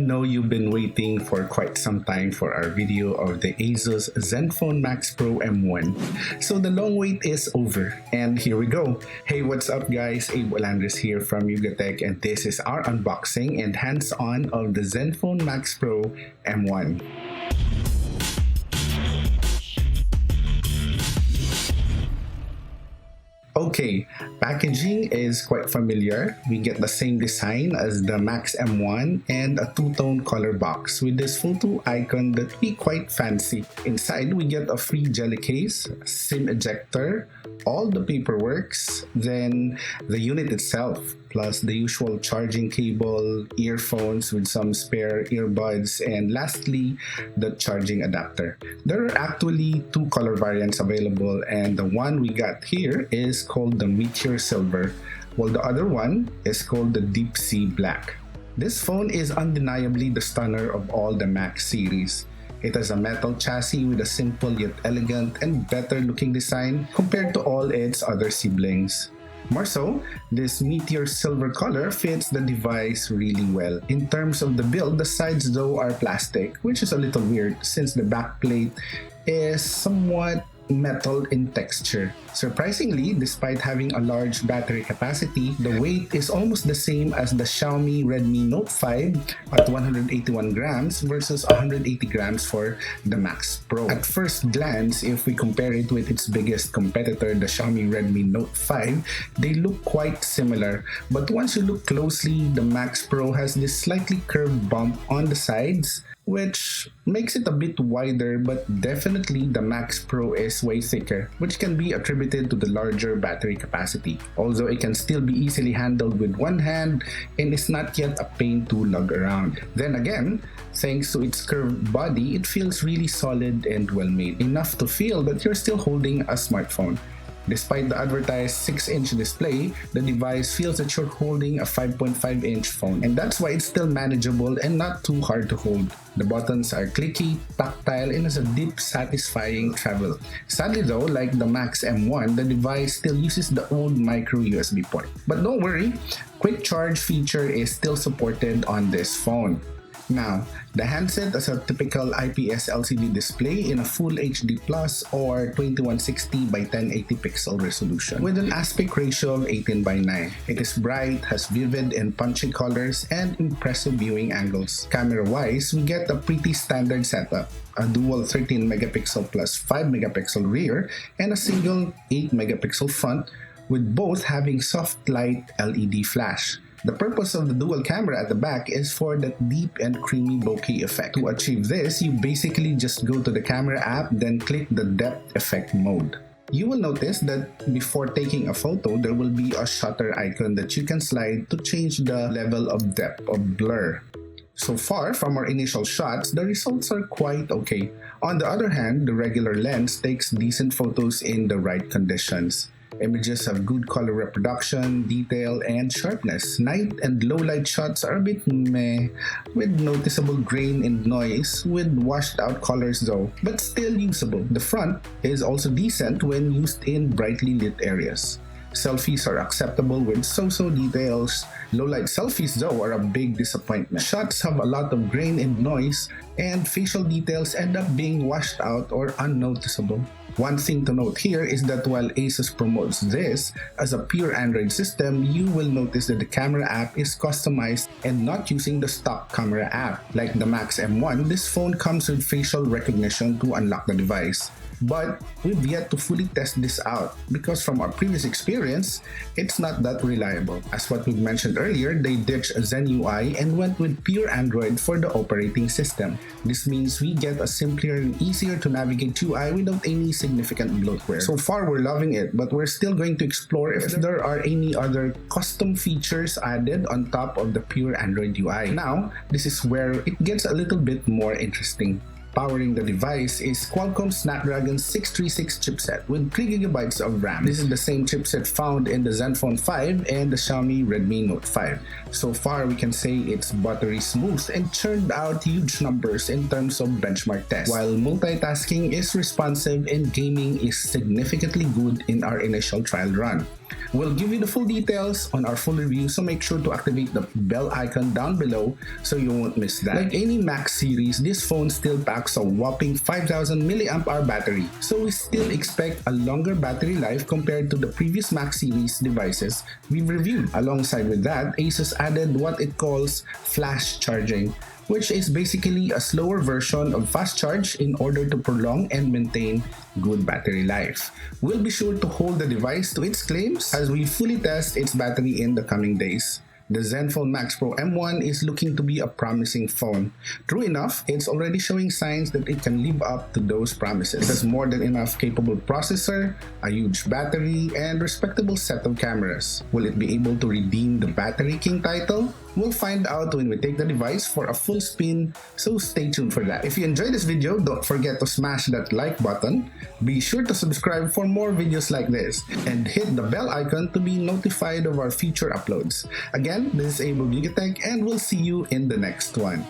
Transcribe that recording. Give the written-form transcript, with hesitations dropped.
know you've been waiting for quite some time for our video of the ASUS ZenFone Max Pro M1. So the long wait is over, and here we go. Hey, what's up guys? Abe Olandres here from YugaTech, and this is our unboxing and hands-on of the ZenFone Max Pro M1. Okay, packaging is quite familiar. We get the same design as the Max M1 and a two-tone color box with this photo icon that we quite fancy. Inside, we get a free jelly case, SIM ejector, all the paperworks, then the unit itself, plus the usual charging cable, earphones with some spare earbuds, and lastly, the charging adapter. There are actually two color variants available, and the one we got here is called the Meteor Silver, while the other one is called the Deep Sea Black. This phone is undeniably the stunner of all the Max series. It has a metal chassis with a simple yet elegant and better looking design compared to all its other siblings. More so, this Meteor Silver color fits the device really well. In terms of the build, the sides though are plastic, which is a little weird since the backplate is somewhat metal in texture. Surprisingly, despite having a large battery capacity, the weight is almost the same as the Xiaomi Redmi Note 5 at 181 grams versus 180 grams for the Max Pro. At first glance, if we compare it with its biggest competitor, the Xiaomi Redmi Note 5, they look quite similar. But once you look closely, the Max Pro has this slightly curved bump on the sides, which makes it a bit wider, but definitely the Max Pro is way thicker, which can be attributed to the larger battery capacity. Although it can still be easily handled with one hand and is not yet a pain to lug around. Then again, thanks to its curved body, it feels really solid and well made, enough to feel that you're still holding a smartphone. Despite the advertised 6-inch display, the device feels that you're holding a 5.5-inch phone, and that's why it's still manageable and not too hard to hold. The buttons are clicky, tactile, and has a deep, satisfying travel. Sadly though, like the Max M1, the device still uses the old micro USB port. But don't worry, quick charge feature is still supported on this phone. Now, the handset has a typical IPS LCD display in a Full HD Plus or 2160 by 1080 pixel resolution with an aspect ratio of 18:9. It is bright, has vivid and punchy colors, and impressive viewing angles. Camera-wise, we get a pretty standard setup. A dual 13 megapixel plus 5 megapixel rear and a single 8 megapixel front, with both having soft light LED flash. The purpose of the dual camera at the back is for that deep and creamy bokeh effect. To achieve this, you basically just go to the camera app, then click the depth effect mode. You will notice that before taking a photo, there will be a shutter icon that you can slide to change the level of depth of blur. So far from our initial shots, the results are quite okay. On the other hand, the regular lens takes decent photos in the right conditions. Images have good color reproduction, detail, and sharpness. Night and low light shots are a bit meh, with noticeable grain and noise, with washed out colors though, but still usable. The front is also decent when used in brightly lit areas. Selfies are acceptable with so-so details. Low-light selfies though are a big disappointment. Shots have a lot of grain and noise, and facial details end up being washed out or unnoticeable. One thing to note here is that while ASUS promotes this as a pure Android system, you will notice that the camera app is customized and not using the stock camera app. Like the Max M1, this phone comes with facial recognition to unlock the device. But we've yet to fully test this out because from our previous experience, it's not that reliable. As what we mentioned earlier, they ditched Zen UI and went with pure Android for the operating system. This means we get a simpler and easier to navigate UI without any significant bloatware. So far, we're loving it, but we're still going to explore if there are any other custom features added on top of the pure Android UI. Now, this is where it gets a little bit more interesting. Powering the device is Qualcomm Snapdragon 636 chipset with 3GB of RAM. This is the same chipset found in the ZenFone 5 and the Xiaomi Redmi Note 5. So far, we can say it's buttery smooth and churned out huge numbers in terms of benchmark tests, while multitasking is responsive and gaming is significantly good in our initial trial run. We'll give you the full details on our full review, so make sure to activate the bell icon down below so you won't miss that. Like any Max series, this phone still packs a whopping 5000 mAh battery, so we still expect a longer battery life compared to the previous Max series devices we've reviewed. Alongside with that, ASUS added what it calls flash charging, which is basically a slower version of fast charge in order to prolong and maintain good battery life. We'll be sure to hold the device to its claims as we fully test its battery in the coming days. The ZenFone Max Pro M1 is looking to be a promising phone. True enough, it's already showing signs that it can live up to those promises. It has more than enough capable processor, a huge battery, and respectable set of cameras. Will it be able to redeem the Battery King title? We'll find out when we take the device for a full spin, so stay tuned for that. If you enjoyed this video, don't forget to smash that like button, be sure to subscribe for more videos like this, and hit the bell icon to be notified of our future uploads. Again, this is YugaTech, and we'll see you in the next one.